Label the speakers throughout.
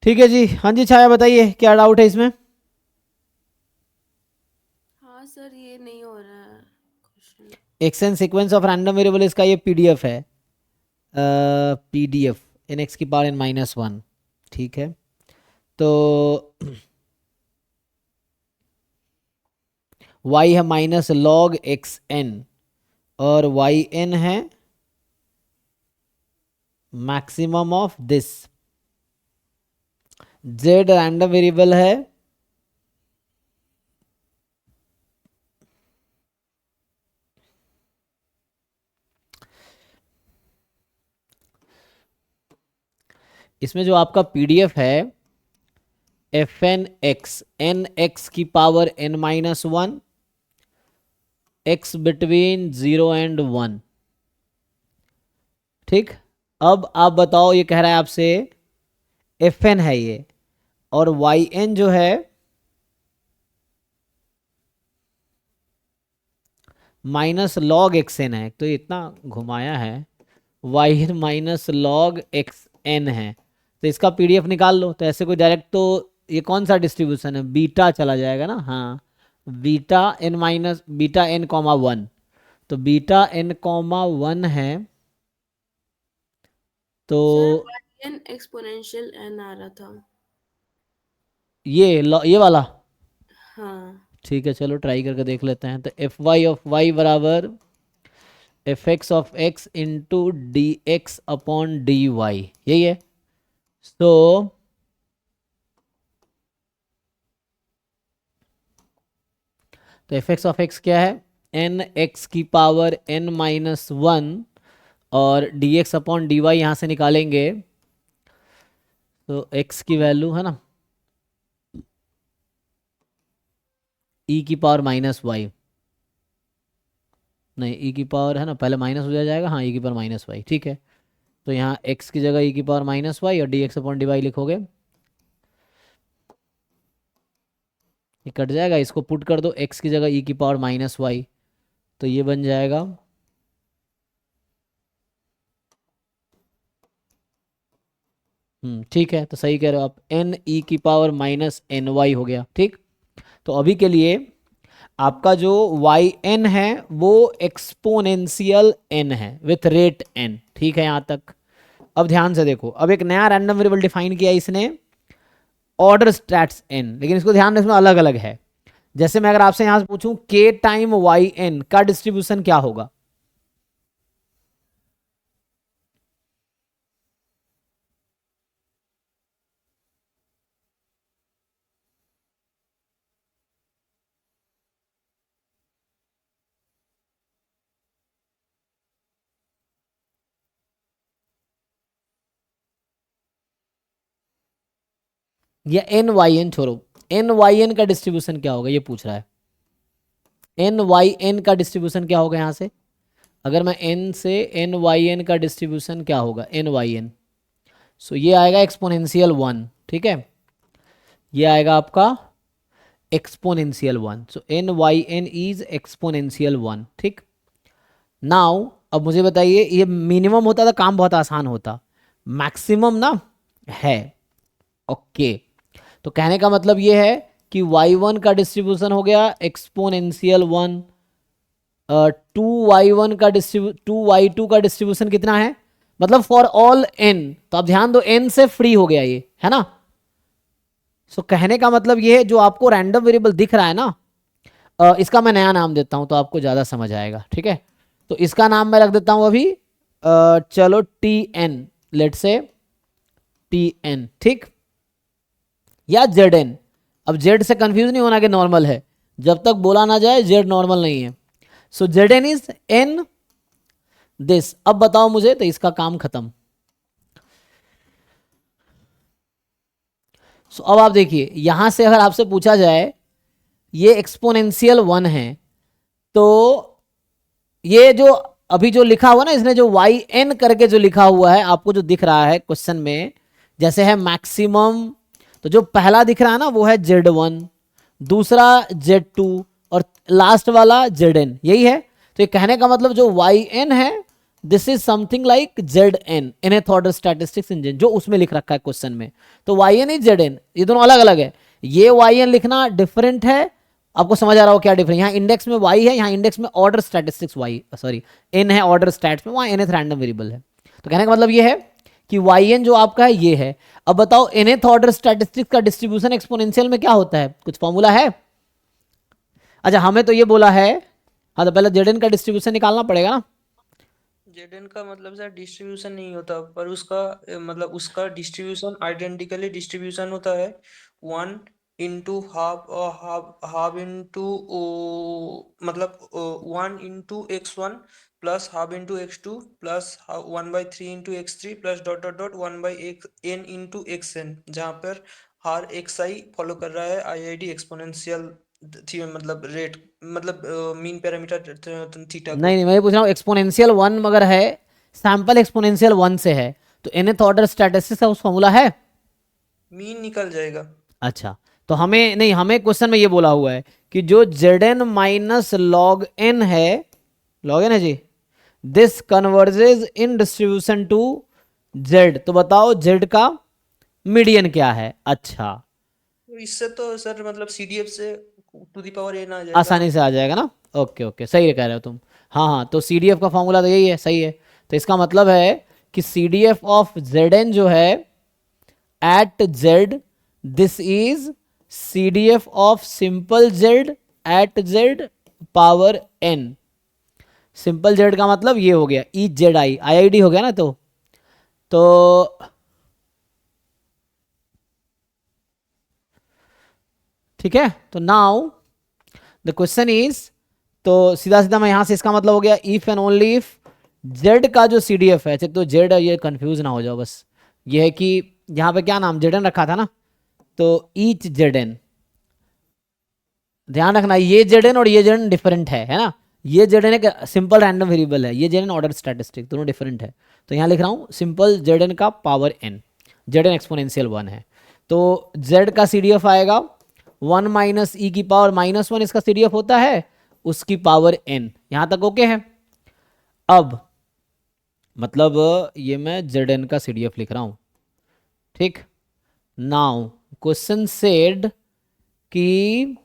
Speaker 1: ठीक है जी। हाँ जी छाया बताइए क्या डाउट है इसमें।
Speaker 2: हाँ सर, ये नहीं हो रहा है question.
Speaker 1: Extend sequence of random variable, इसका ये पीडीएफ है। पीडीएफ एन एक्स की पावर एन माइनस वन। ठीक है तो y है माइनस लॉग एक्स एन और वाई एन है maximum of this. z random variable है इसमें जो आपका पीडीएफ है एफ एन एक्स की power N minus one X between zero and one. ठीक। अब आप बताओ, ये कह रहा है आपसे एफ एन है ये और वाई एन जो है माइनस लॉग एक्स एन है, तो ये इतना घुमाया है। Y N minus log X N है, तो इसका पीडीएफ निकाल लो। तो ऐसे कोई डायरेक्ट तो ये कौन सा डिस्ट्रीब्यूशन है, बीटा चला जाएगा ना। हाँ, beta N minus beta N comma one, तो बीटा एन कॉमा वन है तो
Speaker 2: sir Y N exponential N आ रहा था।
Speaker 1: ये वाला।
Speaker 2: हाँ।
Speaker 1: ठीक है चलो ट्राई करके देख लेते हैं। तो एफ वाई ऑफ वाई बराबर F X of X into D X upon D Y, यही है। तो एफ एक्स ऑफ एक्स क्या है, एन एक्स की पावर एन माइनस वन और D X upon D Y यहाँ से निकालेंगे तो एक्स की वैल्यू है ना ई की पावर माइनस वाई, नहीं ई की पावर है ना, पहले माइनस हो जाएगा। हाँ ई की पावर माइनस वाई, ठीक है। तो यहाँ एक्स की जगह ई की पावर माइनस वाई और D X upon D Y लिखोगे, ये कट जाएगा। इसको पुट कर दो एक्स की जगह ई की पावर माइनस वाई, तो ये बन जाएगा ठीक है। तो सही कह रहे हो आप, एन ई की पावर माइनस एन वाई हो गया। ठीक। तो अभी के लिए आपका जो वाई एन है वो एक्सपोनेंशियल एन है विथ रेट एन। ठीक है यहाँ तक। अब ध्यान से देखो, अब एक नया रैंडम वेरिएबल डिफाइन किया इसने, ऑर्डर स्टैट्स एन, लेकिन इसको ध्यान रखना अलग अलग है। जैसे मैं अगर आपसे यहां से पूछूं के टाइम वाई एन का डिस्ट्रीब्यूशन क्या होगा, या एन वाई एन छोड़ो, एन वाई एन का डिस्ट्रीब्यूशन क्या होगा ये पूछ रहा है। एन वाई एन का डिस्ट्रीब्यूशन क्या होगा यहां से, अगर मैं एन से एन वाई एन का डिस्ट्रीब्यूशन क्या होगा, एन वाई एन, सो ये आएगा एक्सपोनेंशियल वन। ठीक है, ये आएगा आपका exponential one. So N Y N is exponential one. ठीक। नाउ अब मुझे बताइए, ये मिनिमम होता तो काम बहुत आसान होता, मैक्सिमम ना है। ओके, तो कहने का मतलब ये है कि y1 का डिस्ट्रीब्यूशन हो गया exponential one, two Y one का टू वाई टू का डिस्ट्रीब्यूशन कितना है, मतलब फॉर ऑल n। तो आप ध्यान दो n से फ्री हो गया ये, है ना। सो कहने का मतलब ये है जो आपको रैंडम वेरिएबल दिख रहा है ना, इसका मैं नया नाम देता हूं तो आपको ज़्यादा समझ आएगा। ठीक है, तो इसका नाम मैं रख देता हूं अभी, चलो टी एन, लेट से टी एन। ठीक, या जेड एन। अब जेड से कंफ्यूज नहीं होना कि नॉर्मल है, जब तक बोला ना जाए जेड नॉर्मल नहीं है। So Z N is N this. अब बताओ मुझे, तो इसका काम खत्म। सो अब आप देखिए, यहां से अगर आपसे पूछा जाए ये एक्सपोनेंशियल वन है, तो ये जो अभी जो लिखा हुआ ना इसने, जो वाई एन करके जो लिखा हुआ है आपको जो दिख रहा है क्वेश्चन में, जैसे है मैक्सिमम, तो जो पहला दिख रहा है ना वो है जेड वन, दूसरा जेड टू और लास्ट वाला जेड एन, यही है। तो ये कहने का मतलब जो वाई एन है this is something like Z N nth order statistics engine, जो उसमें लिख रखा है क्वेश्चन में। तो Y N is Z N, ये दोनों अलग अलग है। ये वाई एन लिखना डिफरेंट है। आपको समझ आ रहा हो क्या डिफरेंस? यहाँ इंडेक्स में वाई है, यहाँ इंडेक्स में order statistics Y, sorry N है ऑर्डर स्टैट्स में, वहाँ nth रैंडम वेरिएबल है। तो कहने का मतलब ये है कि वाई एन जो आपका है ये है। अब बताओ nth ऑर्डर स्टैटिस्टिक्स का डिस्ट्रीब्यूशन एक्सपोनेंशियल में क्या होता है, कुछ फॉर्मूला है? अच्छा हमें तो ये बोला है, हाँ तो पहले जेड एन का डिस्ट्रीब्यूशन निकालना पड़ेगा ना।
Speaker 3: जेडन का मतलब सर डिस्ट्रीब्यूशन नहीं होता, पर उसका मतलब उसका डिस्ट्रीब्यूशन आइडेंटिकली डिस्ट्रीब्यूशन होता है 1 into हाफ इंटू मतलब 1 into x1 plus half into x2 plus 1/3 into x3 plus dot dot dot 1/n into xn, जहाँ पर हर xi फॉलो कर रहा है आईआईडी एक्सपोनेंशियल थी, मतलब रेट, मतलब मीन पैरामीटर थीटा को।
Speaker 1: नहीं नहीं, मैं ये पूछ रहा हूँ एक्सपोनेंशियल वन मगर है, सैंपल एक्सपोनेंशियल वन से है, तो nth ऑर्डर स्टैटिस्टिक्स का उस फॉर्मूला है?
Speaker 3: मीन निकल जाएगा।
Speaker 1: अच्छा तो हमें नहीं, हमें क्वेश्चन में ये बोला हुआ है कि जो Z N minus log N है, लॉग एन है जी, this converges in distribution to Z. तो बताओ जेड का मीडियन क्या है? अच्छा
Speaker 3: तो इससे तो सर मतलब सीडीएफ से टू द पावर एन आ जाएगा।
Speaker 1: आसानी से आ जाएगा ना। ओके ओके, सही कह रहे हो तुम। हाँ हाँ, तो सी डी एफ का फॉर्मूला तो यही है, सही है। तो इसका मतलब है कि C D F of Z N जो है at Z, this is C D F of simple Z at Z power N. Simple Z का मतलब ये हो गया E Z I, I I D हो गया ना। तो ठीक है, तो नाउ द क्वेश्चन इज, तो सीधा सीधा मैं यहां से इसका मतलब हो गया if and only if Z का जो सी डी एफ है, तो जेड ये कंफ्यूज ना हो जाओ बस, ये है कि यहाँ पे क्या नाम जेड एन रखा था ना, तो ईच जेड एन, ध्यान रखना ये जेड एन और ये जेड एन डिफरेंट है ना। ये जेड एन एक सिंपल रैंडम वेरिएबल है, ये जेड एन ऑर्डर स्टैटिस्टिक, दोनों डिफरेंट है। तो यहाँ लिख रहा हूँ सिंपल जेड एन का power N, Z N exponential one है। तो जेड का सी डी एफ आएगा 1 माइनस ई की पावर -1, इसका सी डी एफ होता है, उसकी पावर एन। यहाँ तक ओके है? अब मतलब ये मैं जेड एन का सी डी एफ लिख रहा हूँ, ठीक। नाउ क्वेश्चन सेड कि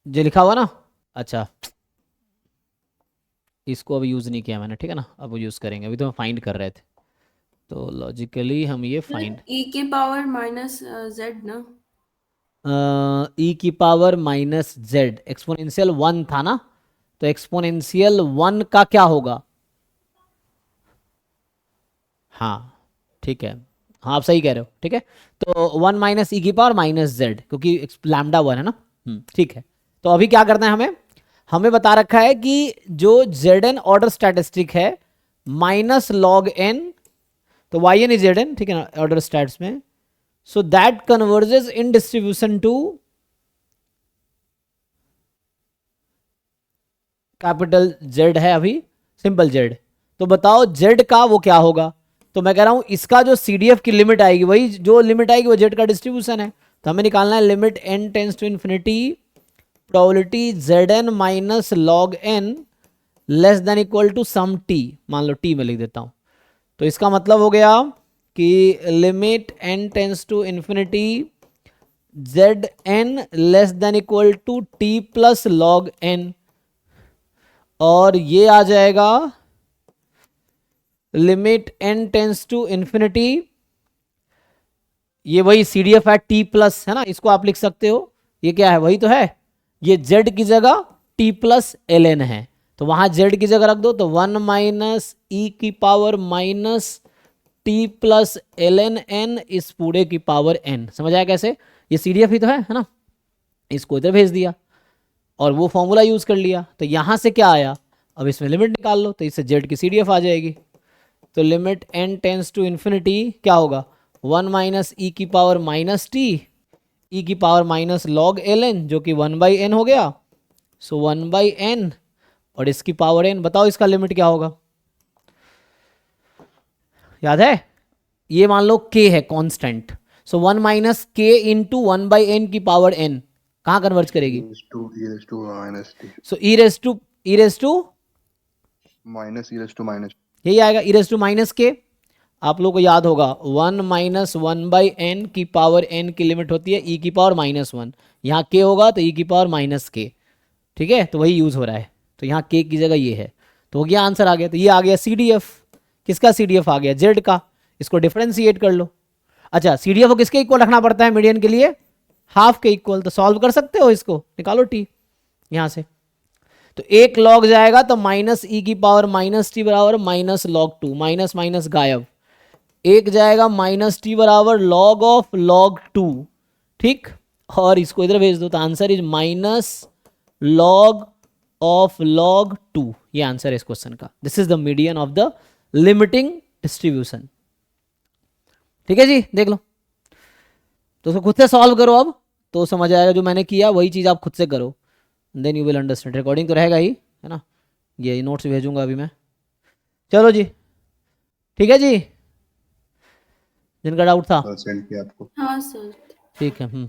Speaker 1: जो लिखा हुआ ना, अच्छा इसको अभी यूज़ नहीं किया मैंने, ठीक है ना, अब वो यूज़ करेंगे, अभी तो हम फाइंड कर रहे थे। तो लॉजिकली हम ये फाइंड,
Speaker 2: ई की पावर माइनस जेड ना।
Speaker 1: ई की power minus Z, exponential one था ना, तो एक्सपोनेंशियल वन का क्या होगा? हाँ ठीक है, हाँ आप सही कह रहे हो, ठीक है। तो 1 माइनस ई की पावर माइनस जेड, क्योंकि लैम्डा वन है ना। ठीक है, तो अभी क्या करना है हमें, हमें बता रखा है कि जो जेड एन ऑर्डर स्टैटिस्टिक है माइनस लॉग एन, तो Y N is Z N, ठीक है ना, ऑर्डर स्टैट्स में। So that converges in distribution to capital Z है अभी, सिंपल जेड। तो बताओ जेड का वो क्या होगा? तो मैं कह रहा हूं इसका जो सीडीएफ की लिमिट आएगी, वही जो लिमिट आएगी वो जेड का डिस्ट्रीब्यूशन है। तो हमें निकालना है limit N tends to infinity probability Z N minus log N less than equal to some T, मान लो टी में लिख देता हूं। तो इसका मतलब हो गया कि limit N tends to infinity Z N less than equal to T plus log N, और ये आ जाएगा limit N tends to infinity, ये वही सी डी एफ है टी प्लस, है ना, इसको आप लिख सकते हो, ये क्या है वही तो है, ये जेड की जगह टी प्लस एल एन है, तो वहां जेड की जगह रख दो, तो 1 माइनस ई की power minus T plus L N N इस पूरे की पावर एन। समझ आया कैसे? ये सी डी एफ ही तो है ना, इसको इधर भेज दिया और वो फॉर्मूला यूज कर लिया, तो यहां से क्या आया, अब इसमें लिमिट निकाल लो, तो इससे जेड की सी डी एफ आ जाएगी। तो limit N tends to infinity क्या होगा, 1 माइनस ई की पावर माइनस टी, ई की power minus log L N जो कि 1/n हो गया, सो 1/n और इसकी पावर n। बताओ इसका लिमिट क्या होगा, याद है? ये मान लो k है constant, so 1 minus K into 1/n की पावर n कहाँ कन्वर्ज करेगी?
Speaker 4: e raised to minus t.
Speaker 1: So e raise to
Speaker 4: minus e raise to minus,
Speaker 1: यही आएगा ई रेज टू माइनस के। आप लोग को याद होगा 1 माइनस 1/n की पावर n की लिमिट होती है e की पावर -1। यहाँ k होगा तो e की पावर -k, ठीक है, तो वही यूज़ हो रहा है। तो यहाँ k की जगह ये है, तो हो गया आंसर आ गया। तो ये आ गया CDF। किसका CDF आ गया? Z का। इसको डिफ्रेंशिएट कर लो। अच्छा, CDF को किसके इक्वल रखना पड़ता है मीडियन के लिए? हाफ के इक्वल। तो सॉल्व कर सकते हो इसको, निकालो t यहाँ से। तो एक लॉग जाएगा तो माइनस ई की पावर -t बराबर -log2, माइनस माइनस गायब। एक जाएगा -t बराबर log ऑफ log2, ठीक, और इसको इधर भेज दो तो answer is -log of log2। ये आंसर है इस क्वेश्चन का। This is the median of the limiting distribution. ठीक है जी, देख लो। तो उसको खुद से सॉल्व करो अब, तो समझ आएगा। जो मैंने किया वही चीज़ आप खुद से करो, then you will understand. Recording तो रहेगा ही, है ना। ये नोट्स भेजूंगा अभी मैं। चलो जी, ठीक है जी, जिनका डाउट था
Speaker 4: सेंड किया आपको।
Speaker 2: हाँ सर।
Speaker 1: ठीक है।